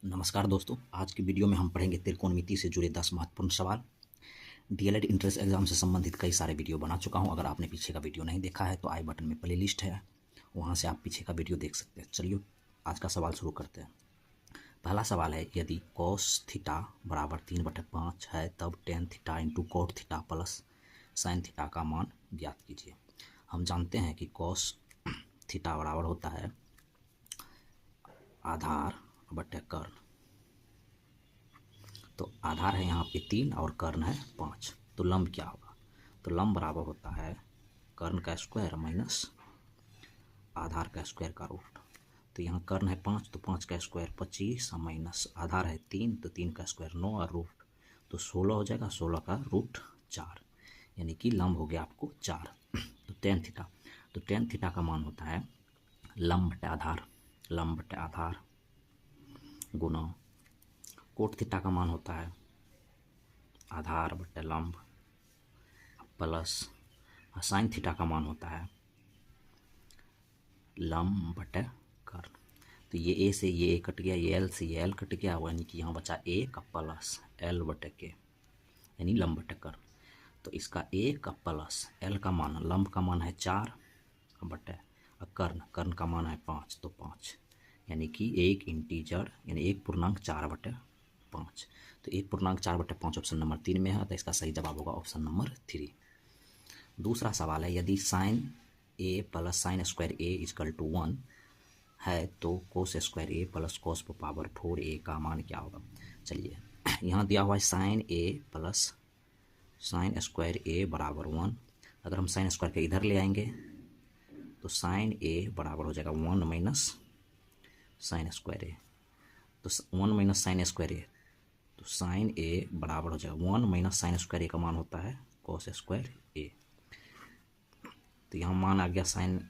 नमस्कार दोस्तों, आज की वीडियो में हम पढ़ेंगे त्रिकोणमिति से जुड़े 10 महत्वपूर्ण सवाल। डीएलएड इंट्रेंस एग्जाम से संबंधित कई सारे वीडियो बना चुका हूं। अगर आपने पीछे का वीडियो नहीं देखा है तो आई बटन में प्लेलिस्ट है, वहां से आप पीछे का वीडियो देख सकते हैं। चलिए आज का सवाल शुरू करते हैं। पहला सवाल है, यदि कॉस थीटा बराबर 3/5 है तब tan theta into cot theta plus sine theta का मान ज्ञात कीजिए। हम जानते हैं कि कॉस थीटा बराबर होता है आधार बटे कर्ण। तो आधार है यहाँ पे 3 और कर्ण है 5, तो लंब क्या होगा? तो लंब बराबर होता है कर्ण का स्क्वायर माइनस आधार का स्क्वायर का रूट। तो यहाँ कर्ण है 5 तो 5 का स्क्वायर 25 माइनस आधार है 3 तो 3 का स्क्वायर 9 और रूट तो 16 हो जाएगा। 16 का रूट 4, यानी कि लंब हो गया आपको 4। तो टेन थीटा, तो टेन थीटा का मान होता है लंब बटे आधार गुना कोट थीटा का मान होता है आधार बटे लंब प्लस साइन थीटा का मान होता है लंब बटे कर्ण। तो ये ए से ये ए कट गया, ये एल से ये एल कट गया, यानी कि यहाँ बचा ए का प्लस एल बटे के, यानी लंब बटे कर्ण। तो इसका ए का प्लस एल का मान, लंब का मान है 4 बटे कर्ण का मान है 5 तो 5, यानी कि एक इंटीजर यानी 1.4/5। तो 1.4/5 ऑप्शन नंबर 3 में है, तो इसका सही जवाब होगा ऑप्शन नंबर 3। दूसरा सवाल है, यदि sine A plus sine square A equal to 1 है तो cos square A plus cos power 4a का मान क्या होगा? चलिए यहाँ दिया हुआ है sign A plus sine square ए बराबर 1। अगर हम साइन स्क्वायर के इधर ले आएंगे तो साइन ए बराबर हो जाएगा 1 माइनस साइन स्क्वायर ए। तो 1 माइनस साइन स्क्वायर ए, तो साइन ए बराबर हो जाएगा 1 माइनस साइन स्क्वायर ए का मान होता है कोस स्क्वायर ए। तो यहाँ मान आ गया साइन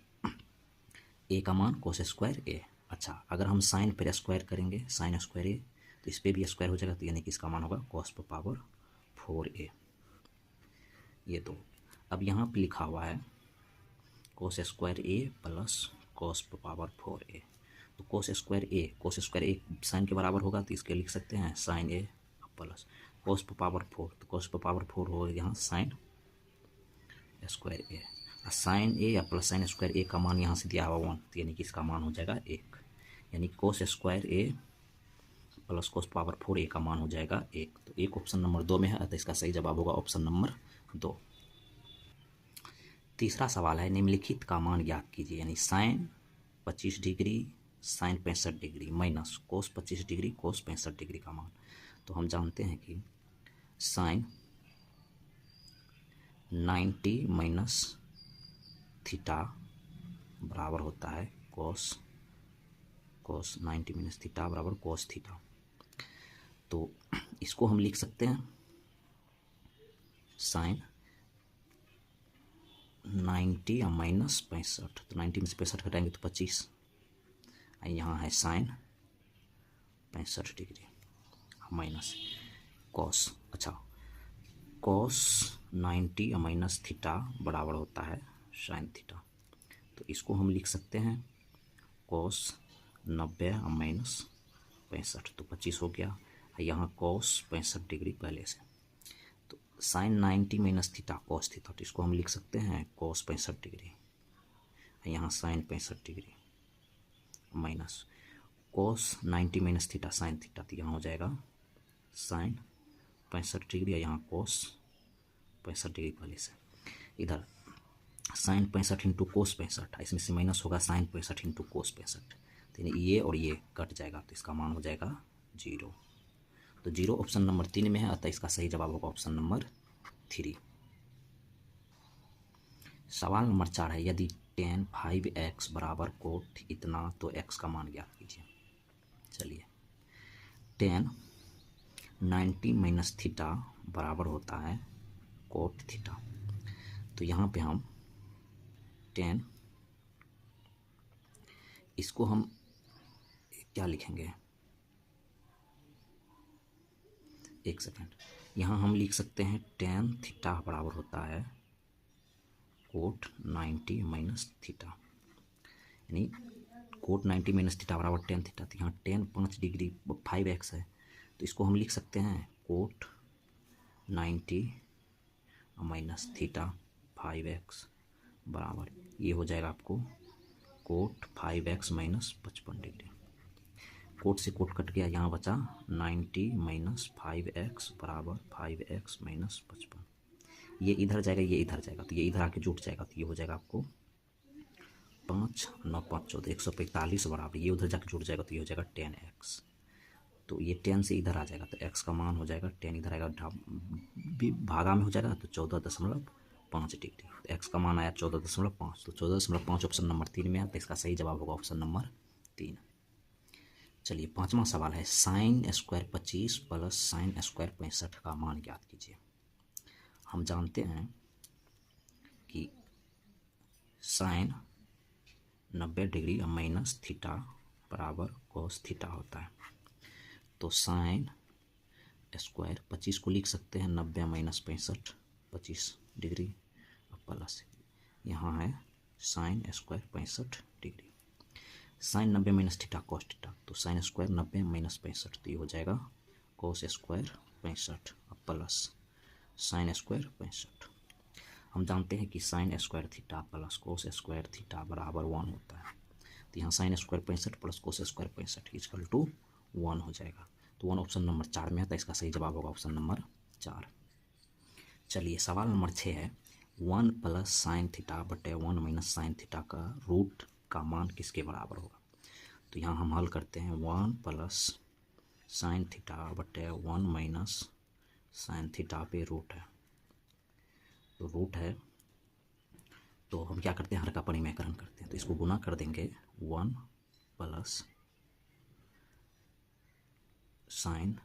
ए का मान कोस स्क्वायर ए। अच्छा, अगर हम साइन पर स्क्वायर करेंगे साइन स्क्वायर ए तो इस पर भी स्क्वायर हो जाएगा, तो यानी कि इसका मान होगा कोस पावर 4a। ये तो अब यहाँ पे लिखा हुआ है कोस square A plus cos power 4a। तो कोस स्क्वायर ए साइन के बराबर होगा, तो इसके लिख सकते हैं sign A plus cos power 4, तो कोस पावर 4 होगा यहाँ साइन स्क्वायर ए। साइन ए या प्लस साइन स्क्वायर ए का मान यहाँ से दिया हुआ 1, तो यानी कि इसका मान हो जाएगा 1, यानी कोस square A plus cos power 4a का मान हो जाएगा 1। तो एक ऑप्शन नंबर 2 में है, अतः इसका सही जवाब होगा ऑप्शन नंबर 2। तीसरा सवाल है, निम्नलिखित का मान ज्ञात कीजिए, यानी sine 25 degree sine 65 degree minus cos 25 degree cos 65 degree का मान। तो हम जानते हैं कि साइन 90 माइनस थीटा बराबर होता है कोस 90 माइनस थीटा बराबर कोस थीटा। तो इसको हम लिख सकते हैं साइन 90 माइनस 65, तो 90 में से 65 घटाएंगे तो 25, यहाँ है साइन 65 डिग्री माइनस कॉस। अच्छा, कॉस 90 माइनस थीटा बराबर होता है साइन थीटा। तो इसको हम लिख सकते हैं कॉस 90 माइनस 65, तो 25 हो गया। यहाँ कॉस 65 डिग्री पहले से, तो sine 90 minus theta cos theta, तो इसको हम लिख सकते हैं कॉस 65 डिग्री, यहाँ sine 65 degree minus cos 90 minus theta sine theta, तो यहाँ हो जाएगा साइन 65 डिग्री, यहाँ कॉस 65 डिग्री पहले से। इधर साइन 65 इंटू कोस 65, इसमें से माइनस होगा साइन 65 इंटू कोस 65, तो ये और ये कट जाएगा, तो इसका मान हो जाएगा 0। तो 0 ऑप्शन नंबर 3 में है, अतः इसका सही जवाब होगा ऑप्शन नंबर 3। सवाल नंबर 4 है, यदि tan 5x बराबर कोट इतना तो x का मान ज्ञात कीजिए। चलिए, tan 90 माइनस थीटा बराबर होता है कोट थीटा। तो यहाँ पे हम tan, इसको हम क्या लिखेंगे, एक सेकेंड, यहाँ हम लिख सकते हैं tan थीटा बराबर होता है कोट 90 माइनस थीटा, यानी कोट 90 माइनस थीटा बराबर टेन थीटा, तो यहाँ टेन 5 डिग्री 5x है, तो इसको हम लिख सकते हैं कोट 90 माइनस थीटा 5x बराबर, ये हो जाएगा आपको cot 5x minus 55 degree. Cot से कोट कट गया, यहाँ बचा 90 माइनस 5x बराबर 5x माइनस 55। ये इधर जाएगा, ये इधर जाएगा, तो ये इधर आके जुट जाएगा, तो ये हो जाएगा आपको 5 9 5 14 145 बराबर, ये उधर जाके जुट जाएगा, तो ये हो जाएगा 10x। तो ये 10 से इधर आ जाएगा, तो x का मान हो जाएगा 10 इधर आएगा, भागा में हो जाएगा, तो 14.5 डिग्री। तो x का मान आया 14.5, तो 14.5 ऑप्शन नंबर 3 में है, तो इसका सही जवाब होगा ऑप्शन नंबर 3। चलिए 5वां सवाल है, sine square 25 plus sine square 65 का मान ज्ञात कीजिए। हम जानते हैं कि साइन 90 डिग्री माइनस थीटा बराबर कोस थीटा होता है, तो साइन स्क्वायर 25 को लिख सकते हैं 90 माइनस 65 25 डिग्री प्लस यहाँ है sine square 65 degree. Sine 90 minus theta cos theta, तो साइन स्क्वायर 90 माइनस 65, तो ये हो जाएगा cos square 65 plus sine square 65। हम जानते हैं कि sine square theta plus cos square theta बराबर 1 होता है, तो यहाँ sine square 65 plus cos square 65 equal to 1 हो जाएगा, तो 1 ऑप्शन नंबर 4 में आता है, इसका सही जवाब होगा ऑप्शन नंबर 4। चलिए सवाल नंबर 6 है, 1 प्लस साइन थीटा बटे 1 माइनस साइन थीटा का रूट का मान किसके बराबर होगा। तो यहाँ हम हल करते हैं, 1 प्लस साइन थीटा बटे 1 माइनस साइन थीटा पे रूट है, तो रूट है, तो हम क्या करते हैं, हर का परिमेयकरण करते हैं, तो इसको गुना कर देंगे 1 प्लस साइन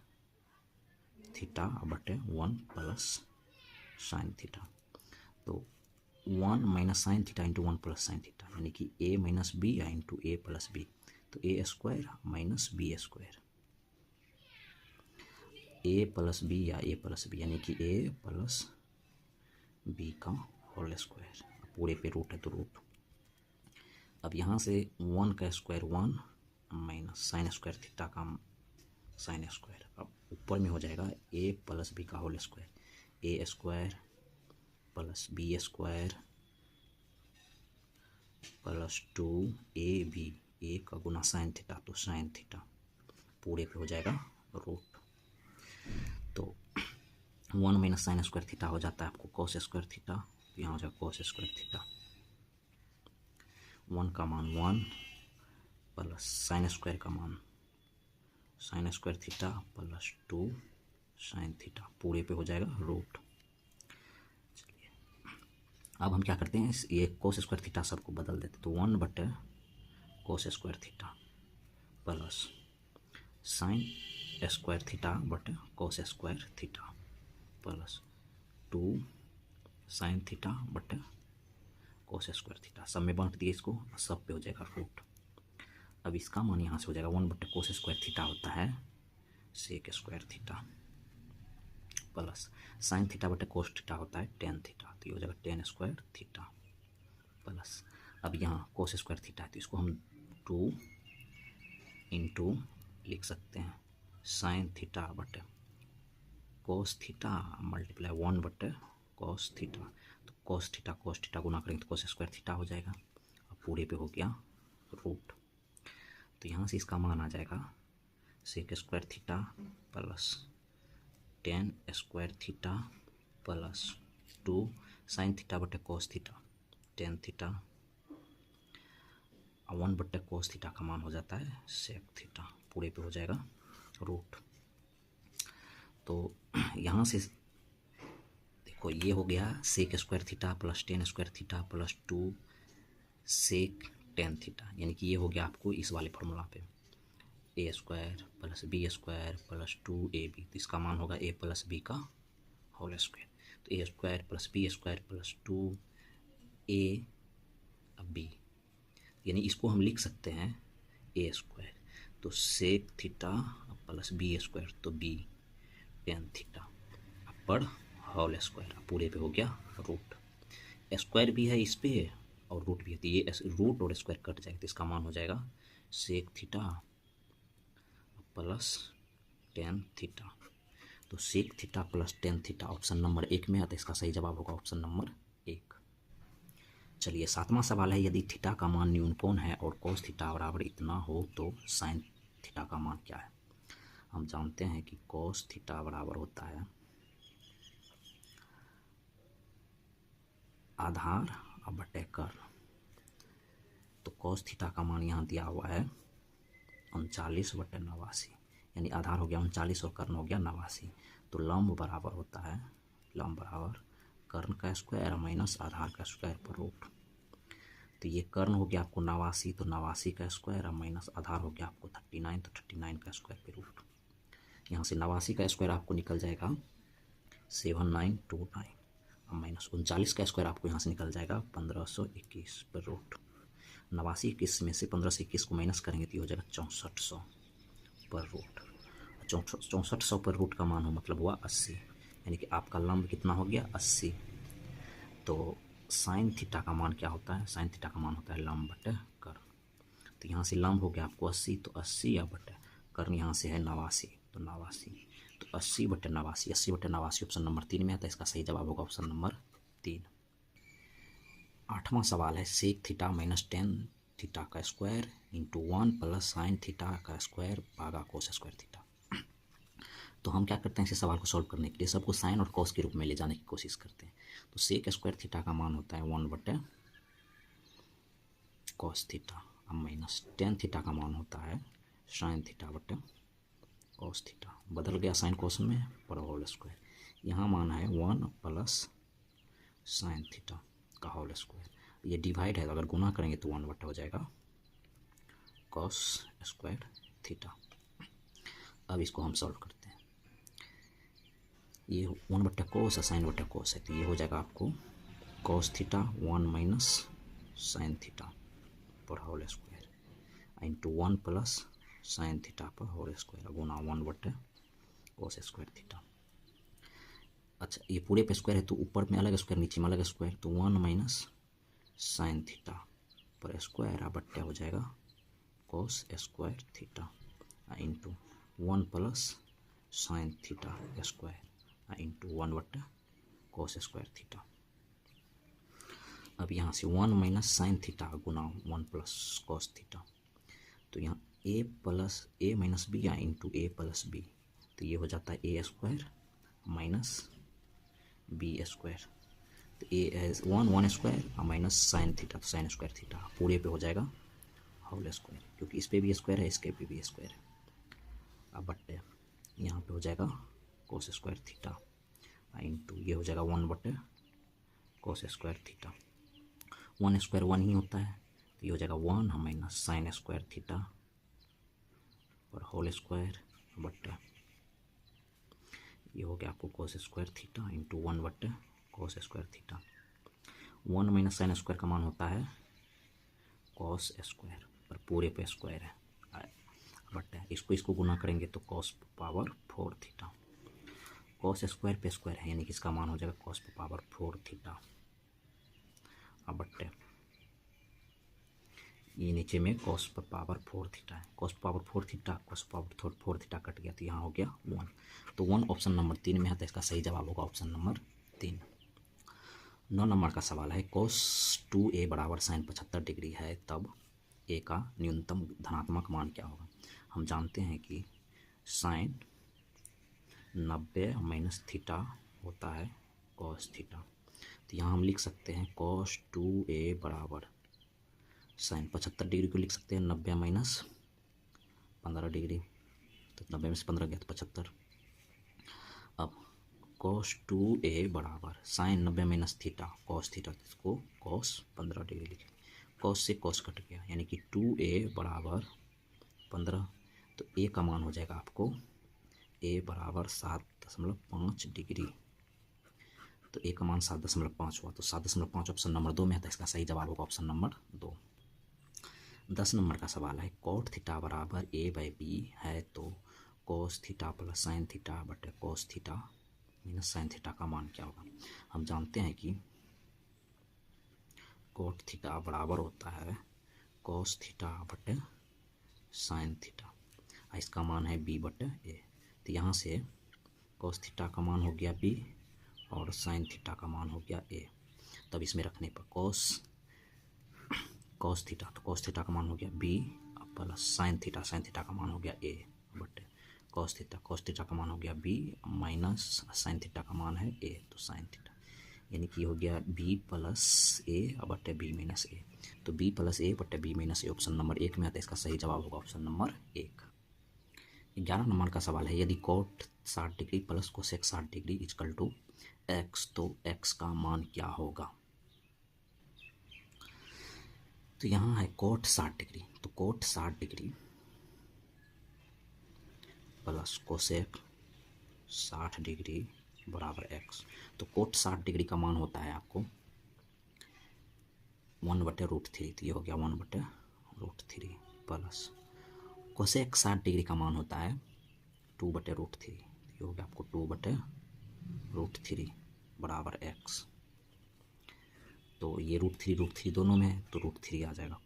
थीटा बटे 1 प्लस साइन थीटा, तो 1 minus sine theta into 1 plus sine theta, यानी कि a माइनस बी या इंटू ए प्लस बी, तो a square minus B square, A plus B या ए प्लस बी, यानी कि ए प्लस बी का होल स्क्वायर, पूरे पे रूट है तो रूट। अब यहाँ से 1 का square 1 minus sine square theta का साइन स्क्वायर, अब ऊपर में हो जाएगा ए प्लस बी का whole square, a square plus B square plus 2ab, ए का गुना साइन थीटा तो साइन थीटा, पूरे पे हो जाएगा रूट। तो 1 माइनस साइन स्क्वायर थीटा हो जाता है आपको कोस स्क्वायर थीटा, यहाँ हो जाएगा कोस स्क्वायर थीटा, 1 का मान 1 प्लस साइन स्क्वायर का मान sign square theta plus 2 sine theta, पूरे पे हो जाएगा रूट। चलिए अब हम क्या करते हैं, ये कोस स्क्वायर थीटा सबको बदल देते, तो 1 बटे cos square theta plus sine square theta बटे cos square theta plus 2 sine theta बटे कोस स्क्वायर थीटा, सब में बांट दिए इसको, सब पे हो जाएगा रूट। अब इसका मान यहाँ से हो जाएगा 1 बटे कोस स्क्वायर थीटा होता है sec square theta plus sine theta बटे कोस थीटा होता है टेन थीटा, तो ये हो जाएगा टेन स्क्वायर थीटा प्लस, अब यहाँ कोस स्क्वायर थीटा है तो इसको हम 2 इंटू लिख सकते हैं साइन थीटा बटे कोस थीटा मल्टीप्लाई 1 बटे कोस थीटा, तो कोस थीटा गुना करेंगे तो कोस स्क्वायर थीटा हो जाएगा, अब पूरे पे हो गया रूट। तो यहाँ से इसका मान आ जाएगा sec square theta plus tan square theta plus 2 sine theta बटे कोस थीटा टेन थीटा, 1 बटे कोस थीटा का मान हो जाता है सेक थीटा, पूरे पे हो जाएगा रूट। तो यहाँ से देखो ये हो गया sec square theta plus tan square theta plus 2 sec tan theta, यानी कि ये हो गया आपको इस वाले फॉर्मूला पे a square plus B square plus 2ab, तो इसका मान होगा ए प्लस बी का होल स्क्वायर, तो a square plus B square plus 2ab, यानी इसको हम लिख सकते हैं ए स्क्वायर, तो sec theta plus B square तो बी टेन थीटा पर होल स्क्वायर, पूरे पे हो गया रूट। स्क्वायर भी है इस पे और रूट भी है, तो ये रूट और स्क्वायर कट जाएगा, तो इसका मान हो जाएगा sec theta plus tan theta. तो sec theta plus tan theta option number 1 में है, तो इसका सही जवाब होगा ऑप्शन नंबर 1। चलिए 7वां सवाल है, यदि थीटा का मान न्यूनकोण है और कोस थीटा बराबर इतना हो तो साइन थीटा का मान क्या है। हम जानते हैं कि कोस थीटा बराबर होता है आधार बटे कर्ण। तो कोस थीटा का मान यहाँ दिया हुआ है 39/89, यानी आधार हो गया 39 और कर्ण हो गया 89। तो लंब बराबर होता है, लंब बराबर कर्ण का स्क्वायर माइनस आधार का स्क्वायर पर रूट। तो ये कर्ण हो गया आपको 89, तो 89 का स्क्वायर माइनस आधार हो गया आपको 39, तो 39 का स्क्वायर पे रूट। यहाँ से 89 का स्क्वायर आपको निकल जाएगा 7929, माइनस 39 का स्क्वायर आपको यहाँ से निकल जाएगा 1521 पर रूट। 89 21 में से 15 से 21 को माइनस करेंगे तो ये हो जाएगा 6400 पर रूट। 6400 पर रूट का मान हो मतलब हुआ 80, यानी कि आपका लंब कितना हो गया 80। तो साइन थीटा का मान क्या होता है, साइन थीटा का मान होता है लंब बटे कर्ण। तो यहाँ से लंब हो गया आपको 80, तो 80 या बटे कर्ण यहाँ से है 89, तो 89, तो 80 बटे 89, 80 बटे 89 ऑप्शन नंबर 3 में आता है, इसका सही जवाब होगा ऑप्शन नंबर 3। 8वां सवाल है, sec theta minus tan theta का square into 1 plus sine theta का स्क्वायर भागा कोस स्क्वायर थीटा। तो हम क्या करते हैं, इसे सवाल को सॉल्व करने के लिए सबको साइन और कॉस के रूप में ले जाने की कोशिश करते हैं। तो सेक स्क्वायर थीटा का मान होता है 1 बटे cos theta, minus tan theta का मान होता है साइन थीटा बटे कॉस थीटा। बदल गया साइन कॉस में पर होल स्क्वायर। यहाँ मान है 1 प्लस साइन थीटा का होल स्क्वायर। ये डिवाइड है, तो अगर गुना करेंगे तो 1 बटे हो जाएगा कॉस स्क्वायर थीटा। अब इसको हम सॉल्व करते हैं। ये 1 बटे कोस है, साइन बटे कोस है, तो ये हो जाएगा आपको cos theta 1 minus sine theta पर whole square into 1 plus sine theta पर होल स्क्वायर गुना 1 बटे कोस स्क्वायर थीटा। अच्छा, ये पूरे पे स्क्वायर है तो ऊपर में अलग स्क्वायर नीचे में अलग स्क्वायर, तो 1 माइनस साइन थीटा पर स्क्वायर बट्टे हो जाएगा cos square theta into 1 plus sine theta square into 1 बट्टे कोस स्क्वायर थीटा। अब यहाँ से 1 माइनस साइन थीटा गुना 1 प्लस कोस थीटा, तो यहाँ ए प्लस ए माइनस बी या इंटू ए प्लस बी, तो ये हो जाता है ए स्क्वायर माइनस बी स्क्वायर। तो ए 1 स्क्वायर माइनस साइन थीटा, तो साइन स्क्वायर थीटा पूरे पे हो जाएगा होल स्क्वायर, क्योंकि इस पे भी स्क्वायर है इसके पे भी स्क्वायर है। अब बट्टे यहाँ पे हो जाएगा कोस स्क्वायर थीटा इंटू ये हो जाएगा 1 बट्टे कोस स्क्वायर थीटा। 1 स्क्वायर 1 ही होता है, तो ये हो जाएगा 1 माइनस साइन स्क्वायर थीटा और होल स्क्वायर बट्टे ये हो गया आपको कोस स्क्वायर थीटा इंटू 1 बट्टे कोस square theta. 1 minus sine square का मान होता है कॉस स्क्वायर, पर पूरे पे स्क्वायर है बट्टे इसको गुना करेंगे तो cos power 4 theta. Cos square पे स्क्वायर है, यानी कि इसका मान हो जाएगा कॉस पावर 4 थीटा बट्टे ये नीचे में कॉस पावर 4 थीटा है। Cos power 4 theta cos power 4 theta cut गया, तो यहाँ हो गया 1। तो 1 ऑप्शन नंबर 3 में है, तो इसका सही जवाब होगा ऑप्शन नंबर 3। 9 नंबर का सवाल है, cos 2a बराबर साइन 75 डिग्री है, तब a का न्यूनतम धनात्मक मान क्या होगा। हम जानते हैं कि साइन 90 माइनस थीटा होता है cos थीटा, तो यहाँ हम लिख सकते हैं cos 2a बराबर साइन 75 डिग्री को लिख सकते हैं 90 माइनस 15 डिग्री, तो 90 में से 15 गया तो 75। अब cos 2a बराबर साइन 90 माइनस थीटा cos थीटा, इसको cos 15 डिग्री लिखें। cos से cos कट गया, यानी कि 2a बराबर 15, तो a का मान हो जाएगा आपको a बराबर 7.5 डिग्री, तो a का मान 7.5 हुआ, तो 7.5 ऑप्शन नंबर 2 में है, तो इसका सही जवाब होगा ऑप्शन नंबर 2। 10 नंबर का सवाल है, cot थीटा बराबर a/b है, तो cos theta plus sine theta बटे cos theta minus sine theta का मान क्या होगा। हम जानते हैं कि cot थीटा बराबर होता है cos थीटा बटे साइन थीटा, इसका मान है b बटे ए। तो यहाँ से कॉस थीटा का मान हो गया b और साइन थीटा का मान हो गया a। तब इसमें रखने पर कॉस थीटा, तो कॉस थीटा का मान हो गया b प्लस साइन थीटा का मान हो गया a बटे कॉस थीटा का मान हो गया b माइनस साइन थीटा का मान है a, तो साइन थीटा, यानी कि हो गया b प्लस a बटे b माइनस a। तो b प्लस a बटे b minus a option number 1 में आता है। इसका सही जवाब होगा ऑप्शन नंबर 1। 11 नंबर का सवाल है, यदि cot 60 degree plus cosec 60 degree equal to x, तो x का मान क्या होगा। तो यहाँ है कोट 60 डिग्री, तो cot 60 degree plus cosec 60 degree बराबर x। तो कोट 60 डिग्री का मान होता है आपको 1/√3, तो ये हो गया 1/√3 प्लस कोसेक 60 डिग्री का मान होता है 2/√3, ये हो गया आपको 2/√3 बराबर x। तो ये √3 दोनों में है, तो √3 आ जाएगा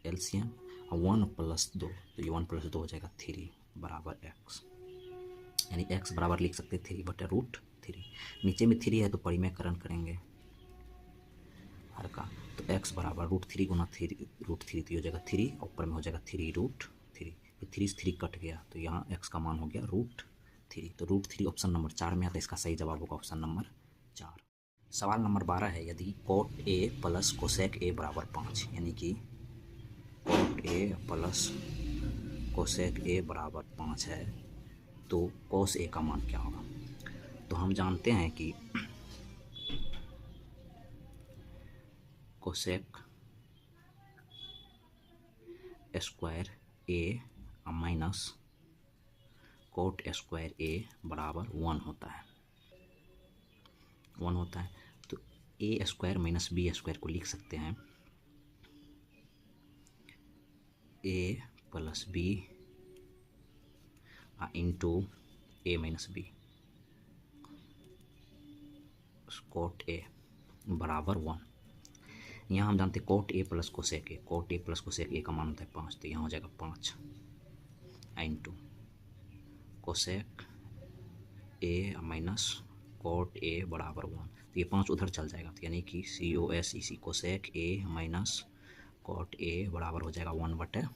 एलसीएम, और 1 + 2, तो ये 1 + 2 हो जाएगा 3 बराबर x, यानी x बराबर लिख सकते 3/√3। नीचे में 3 है तो परिमेयकरण करेंगे हर का, तो x बराबर √3 गुना 3 √3, तो ये हो जाएगा 3, ऊपर में हो जाएगा 3√3, ये 3 से 3 कट गया, तो यहाँ x का मान हो गया √3। तो √3 ऑप्शन नंबर 4 में आता है। इसका सही जवाब होगा ऑप्शन नंबर 4। सवाल नंबर 12 है, यदि cot a plus cosec a बराबर 5, यानी कि cot a plus cosec a बराबर 5 है, तो कोस a का मान क्या होगा। तो हम जानते हैं कि cosec square a minus cot square a बराबर 1 होता है, 1 होता है। तो a square minus b square को लिख सकते हैं a plus b into a minus b cot a बराबर 1। यहाँ हम जानते हैं cot a plus cosec a, cot a plus cosec a का मान होता है 5, तो यहाँ हो जाएगा 5 into cosec a minus cot a बराबर 1, तो ये 5 उधर चल जाएगा, तो यानी कि COSEC cosec a minus cot a बराबर हो जाएगा 1/5।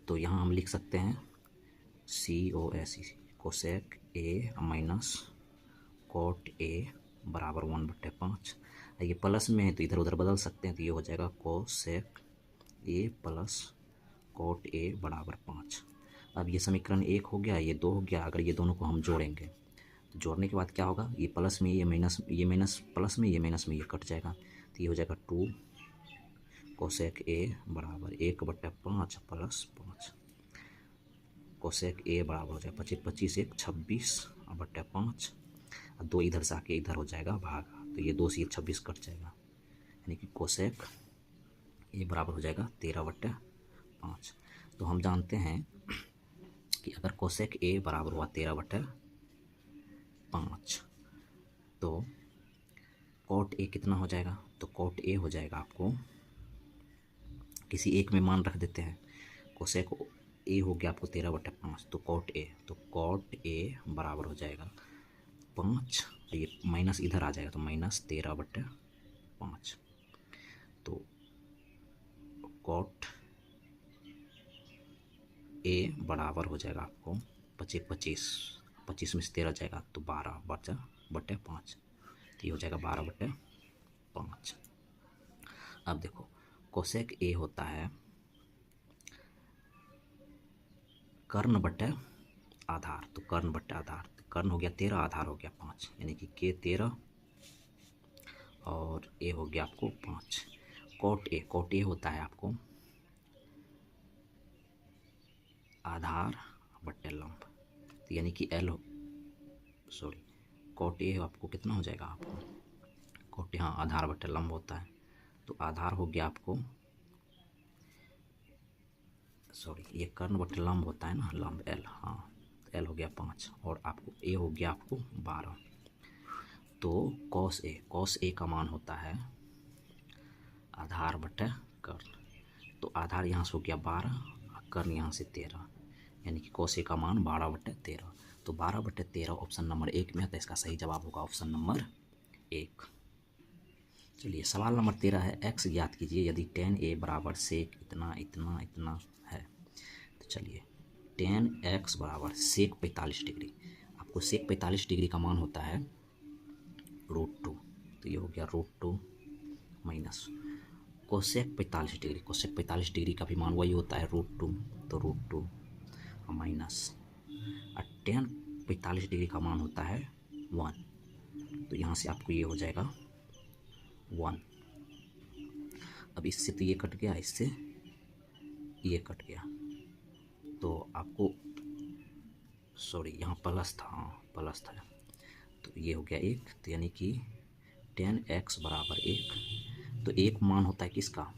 तो यहाँ हम लिख सकते हैं COSEC cosec a minus cot a बराबर 1/5। ये प्लस में है तो इधर उधर बदल सकते हैं, तो ये हो जाएगा cosec a plus coat a बराबर 5। अब ये समीकरण 1 हो गया, ये 2 हो गया। अगर ये दोनों को हम जोड़ेंगे तो जोड़ने के बाद क्या होगा, ये प्लस में ये माइनस, ये माइनस प्लस में ये माइनस में ये कट जाएगा, तो ये हो जाएगा 2 कोसेक a बराबर 1/5 प्लस 5। कोसेक a बराबर हो जाएगा 25 1 26/5, 2 इधर से आके इधर हो जाएगा भागा, तो ये 2 से 26 कट जाएगा, यानी कि कोसेक a बराबर हो जाएगा 13/5। तो हम जानते हैं कि अगर कोसेक a बराबर हुआ 13/5, तो कोट a कितना हो जाएगा। तो कोट a हो जाएगा आपको किसी एक में मान रख देते हैं, कोसेक a हो गया आपको 13/5, तो कोट a बराबर हो जाएगा 5, ये माइनस इधर आ जाएगा, तो माइनस 13/5। तो कोट a बराबर हो जाएगा आपको 25 में से 13 जाएगा तो 12/5, तो ये हो जाएगा 12/5। अब देखो कोसेक a होता है कर्ण बटे आधार, तो कर्ण बटे आधार, तो कर्ण हो गया 13, आधार हो गया 5, यानी कि k 13 और a हो गया आपको 5। कोट a होता है आपको आधार बटे लंब, तो यानी कि कोट a आपको कितना हो जाएगा, आपको कोट यहाँ आधार बटे लंब होता है, तो आधार हो गया आपको ये कर्ण बटे लंब होता है ना, लंब l, हाँ l हो गया 5 और आपको a हो गया आपको 12। तो कॉस a का मान होता है आधार बटे कर्ण, तो आधार यहाँ से हो गया 12, कर्ण यहाँ से 13, यानी कि cos A का मान 12/13। तो 12/13 ऑप्शन नंबर 1 में है, तो इसका सही जवाब होगा ऑप्शन नंबर 1। चलिए सवाल नंबर 13 है, x ज्ञात कीजिए यदि tan A बराबर सेक इतना इतना इतना है। तो चलिए tan x बराबर सेक 45 डिग्री, आपको सेक 45 डिग्री का मान होता है √2, तो ये हो गया √2 minus cosec 45 degree, cosec 45 degree का भी मान वही होता है √2, तो √2 माइनस tan 45 डिग्री का मान होता है 1, तो यहाँ से आपको ये हो जाएगा 1। अब इससे तो ये कट गया, इससे ये कट गया, तो आपको सॉरी यहाँ प्लस था, हाँ प्लस था, तो ये हो गया 1, तो यानी कि tan x बराबर 1, तो एक मान होता है किसका,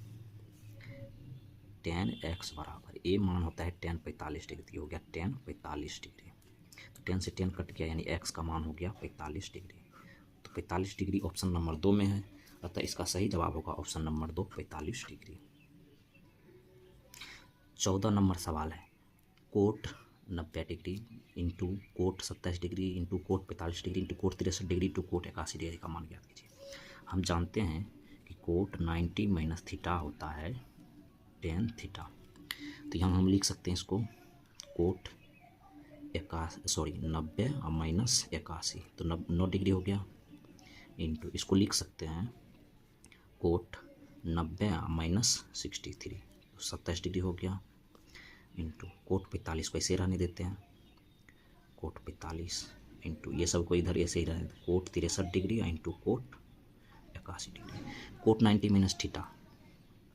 tan x बराबर a मान होता है tan 45 डिग्री, तो हो गया tan 45 डिग्री, तो tan से tan कट गया, यानी x का मान हो गया 45 डिग्री। तो 45 डिग्री ऑप्शन नंबर 2 में है, अतः इसका सही जवाब होगा ऑप्शन नंबर 2 45 डिग्री। 14 नंबर सवाल है, cot 90 degree into cot 27 degree into cot 45 degree into cot 63 degree to cot 81 degree का मान ज्ञात कीजिए। हम जानते हैं कि कोट 90 माइनस थीटा होता है tan थीटा, तो यहाँ हम लिख सकते हैं इसको कोट 90 और माइनस 81, तो 9 डिग्री हो गया, इंटू इसको लिख सकते हैं कोट 90 माइनस 63, तो 27 डिग्री हो गया, इंटू कोट 45 को ऐसे रहने देते हैं, कोट 45 इंटू ये सब को इधर ऐसे ही रहने देते, cot 63 degree into cot 81 degree, cot 90 minus theta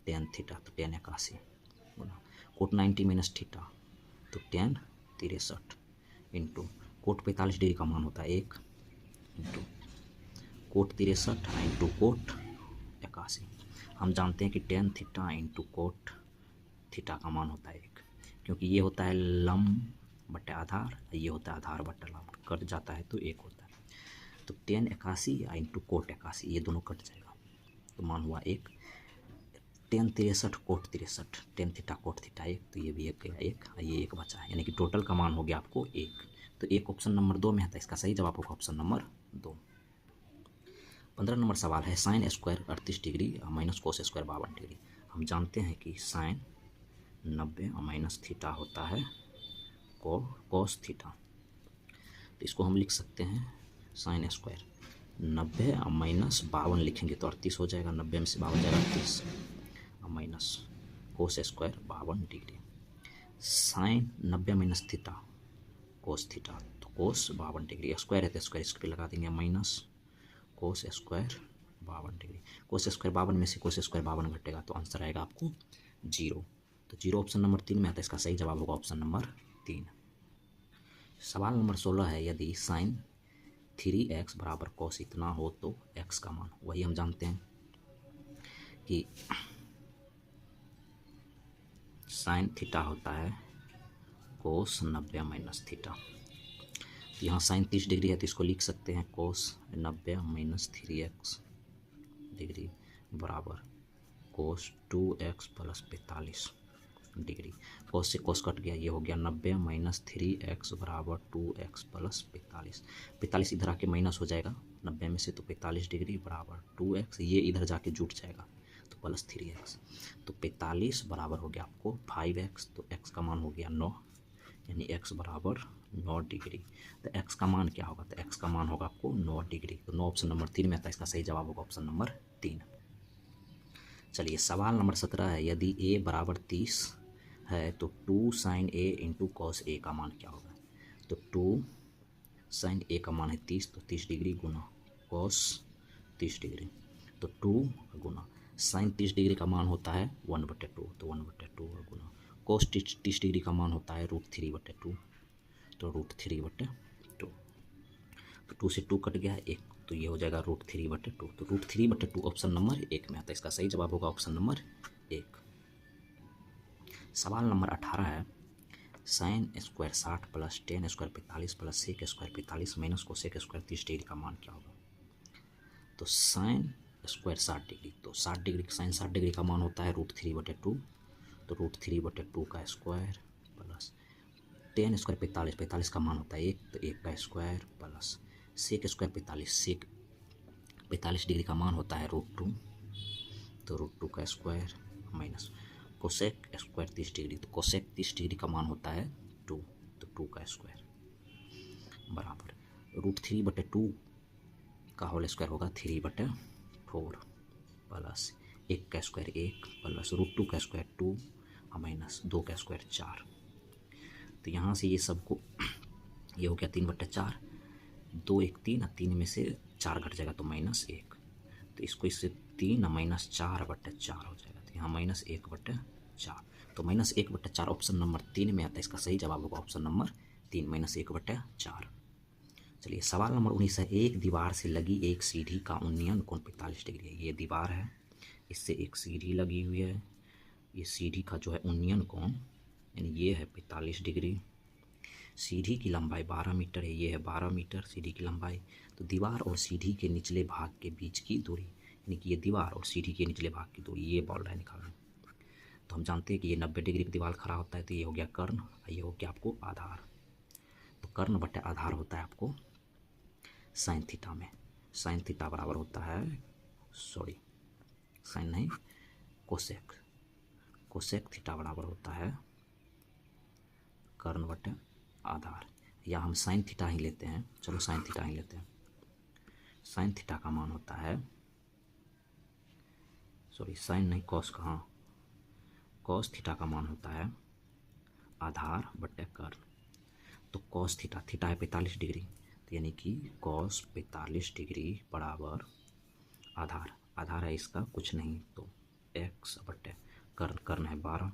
tan theta, तो tan 81 गुना कोट 90 माइनस थीटा, तो tan 63 इंटू कोट 45 डिग्री का मान होता है 1, इंटू कोट 63 इंटू कोट 81। हम जानते हैं कि tan theta into cot theta का मान होता है 1, क्योंकि ये होता है लंब बटे आधार, ये होता है आधार बटे लंब, कट जाता है तो 1 होता है, तो tan 81 इंटू कोट 81 ये दोनों कट जाएगा, तो मान हुआ 1, tan 63 cot 63, tan theta cot theta 1, तो ये भी 1 गया 1, ये 1 बचा है, यानी कि टोटल का मान हो गया आपको 1, तो 1 ऑप्शन नंबर 2 में है, तो इसका सही जवाब होगा ऑप्शन नंबर 2। 15 नंबर सवाल है, sine square 38 degree minus cos square 52 degree. हम जानते हैं कि साइन 90 और माइनस थीटा होता है कोस थीटा, तो इसको हम लिख सकते हैं साइन स्क्वायर 90 और माइनस 52 लिखेंगे तो 38 हो जाएगा, 90 में से 52 जाएगा 38 और minus cos square 52 degree, sine 90 minus theta cos theta, तो कोस 52 डिग्री, स्क्वायर है तो स्क्वायर इस पर लगा देंगे, माइनस कोस स्क्वायर 52 डिग्री, कोस स्क्वायर 52 में से कोस स्क्वायर 52 घटेगा, तो आंसर आएगा आपको 0, तो 0 ऑप्शन नंबर 3 में आता है, इसका सही जवाब होगा ऑप्शन नंबर 3। सवाल नंबर 16 है, यदि साइन 3x बराबर कॉस इतना हो तो x का मान, वही हम जानते हैं कि साइन थीटा होता है कोस 90 माइनस थीटा, तो यहाँ साइन 30 डिग्री है तो इसको लिख सकते हैं कोस 90 माइनस 3x डिग्री बराबर कोस 2x प्लस 45 डिग्री, कोस से कोस कट गया, ये हो गया 90 माइनस 3x बराबर 2x प्लस 45, 45 इधर आके माइनस हो जाएगा 90 में से, तो 45 डिग्री बराबर 2x, ये इधर जाके जुट जाएगा तो प्लस 3x, तो 45 बराबर हो गया आपको 5x, तो x का मान हो गया 9, यानी x बराबर 9 डिग्री, तो x का मान क्या होगा, तो x का मान होगा आपको 9 डिग्री, तो 9 ऑप्शन नंबर 3 में आता है, इसका सही जवाब होगा ऑप्शन नंबर 3। चलिए सवाल नंबर 17 है, यदि a बराबर 30 है तो 2 sine a into cos a का मान क्या होगा, तो 2 साइन a का मान है 30, तो 30 डिग्री गुना कॉस 30 डिग्री, तो 2 गुना साइन 30 डिग्री का मान होता है 1/2, तो 1/2 गुना कोस 30 डिग्री का मान होता है √3/2, तो √3/2, तो 2 से 2 कट गया 1, तो ये हो जाएगा √3/2, तो √3/2 ऑप्शन नंबर 1 में आता है, इसका सही जवाब होगा ऑप्शन नंबर 1। सवाल नंबर 18 है, sine square 60 plus tan square 45 plus sec square 45 minus cosec square 30 degree का मान क्या होगा, तो साइन स्क्वायर 60 डिग्री, तो 60 डिग्री साइन 60 डिग्री का मान होता है √3/2, तो √3/2 का स्क्वायर प्लस टेन स्क्वायर 45, 45 का मान होता है 1, तो 1 का स्क्वायर प्लस सेक स्क्वायर 45, सेक 45 डिग्री का मान होता है √2, तो √2 का square minus cosec square 30 degree, तो कोसेक 30 डिग्री का मान होता है 2, तो 2 का स्क्वायर बराबर √3/2 का होल स्क्वायर होगा 3/4 प्लस 1 का स्क्वायर 1 प्लस √2 का स्क्वायर 2 माइनस 2 का स्क्वायर 4। तो यहाँ से ये सबको ये हो गया 3/4, 2 1 3, 3 में से 4 घट जाएगा तो -1, तो इसको इससे 3 -4/4 हो जाएगा, तो यहाँ -1/4, तो -1/4 ऑप्शन नंबर 3 में आता है। इसका सही जवाब होगा ऑप्शन नंबर 3 -1/4। चलिए सवाल नंबर 19 है, एक दीवार से लगी एक सीढ़ी का उन्नयन कोण 45 डिग्री है। ये दीवार है, इससे एक सीढ़ी लगी हुई है, ये सीढ़ी का जो है उन्नयन कोण यानी ये है 45 डिग्री। सीढ़ी की लंबाई 12 मीटर है, ये है 12 मीटर सीढ़ी की लंबाई। तो दीवार और सीढ़ी के निचले भाग के बीच की दूरी यानी कि ये दीवार और सीढ़ी के निचले भाग की दूरी ये बोल रहा है निकालना। तो हम जानते हैं कि ये 90 डिग्री की दीवार खड़ा होता है, तो ये हो गया कर्ण, ये हो गया आपको आधार। तो कर्ण बटे आधार होता है आपको साइन थीटा में। साइन थीटा बराबर होता है साइन नहीं कोसेक, कोसेक थीटा बराबर होता है कर्ण बटे आधार, या हम साइन थीटा ही लेते हैं। चलो साइन थीटा ही लेते हैं। साइन थीटा का मान होता है साइन नहीं कॉस का, हाँ कॉस थीटा का मान होता है आधार बटे कर्ण। तो कॉस थीटा, थीटा है 45 डिग्री, तो यानी कि कॉस 45 डिग्री बराबर आधार, आधार है इसका कुछ नहीं तो x बटे कर्ण, कर्ण है 12।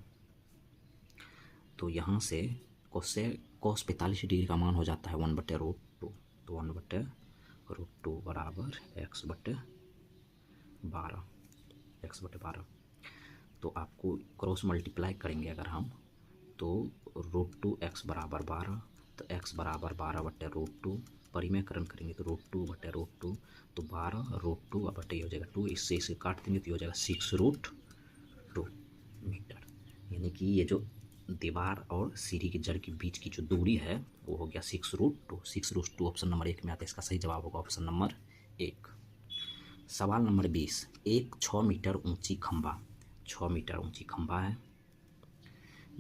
तो यहाँ से कॉस 45 डिग्री का मान हो जाता है 1/√2, तो 1/√2 बराबर x बटे 12। तो आपको क्रॉस मल्टीप्लाई करेंगे अगर हम, तो √2x बराबर 12, तो x बराबर 12/√2, परिमेयकरण करेंगे तो √2/√2, तो 12 √2 हो जाएगा 2, इससे इसे काट देंगे तो हो जाएगा 6√2 मीटर। यानी कि ये जो दीवार और सीढ़ी की जड़ के बीच की जो दूरी है वो हो गया 6√2। 6√2 ऑप्शन नंबर 1 में आता है। इसका सही जवाब होगा ऑप्शन नंबर 1। सवाल नंबर 20, एक 6 मीटर ऊंची खंभा, 6 मीटर ऊंची खंभा है,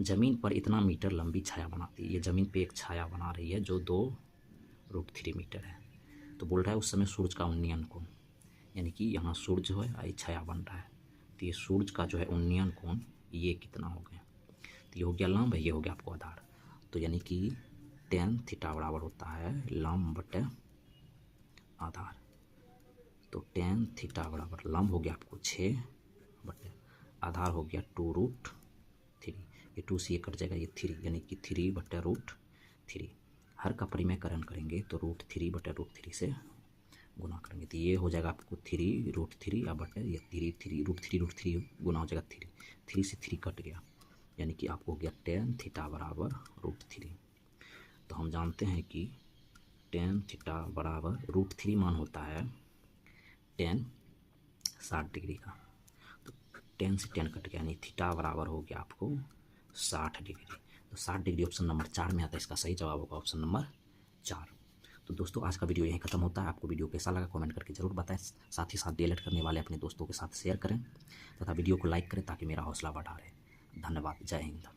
जमीन पर इतना मीटर लंबी छाया बनाती है। ये जमीन पे एक छाया बना रही है जो 2√3 मीटर है। तो बोल रहा है उस समय सूरज का उन्नयन कोण, यानी कि यहाँ सूरज जो है आई छाया बन रहा है, तो ये सूरज का जो है उन्नयन कोण ये कितना हो गया, तो ये हो गया लंब है, ये हो गया आपको आधार। तो यानी कि tan थीटा बराबर होता है लंब बटे आधार। तो tan थीटा बराबर लंब हो गया आपको 6 बटे आधार हो गया 2√3, ये 2 से ये कट जाएगा, ये 3 यानी कि 3/√3। हर का परिमेयकरण करेंगे तो √3/√3 से गुना करेंगे तो ये हो जाएगा आपको 3√3 बटे ये 3√3 गुना हो जाएगा 3 से 3 कट गया, यानी कि आपको हो गया tan थीटा बराबर √3। तो हम जानते हैं कि tan थीटा बराबर √3 मान होता है tan 60 डिग्री का, तो tan से tan कट गया, यानी थीटा बराबर हो गया आपको 60 डिग्री। तो 60 डिग्री ऑप्शन नंबर 4 में आता है। इसका सही जवाब होगा ऑप्शन नंबर 4। तो दोस्तों आज का वीडियो यहीं खत्म होता है। आपको वीडियो कैसा लगा कमेंट करके जरूर बताएं, साथ ही साथ डीएलएड करने वाले अपने दोस्तों के साथ शेयर करें तथा वीडियो को लाइक करें ताकि मेरा हौसला बढ़ा रहे। धन्यवाद। जय हिंद।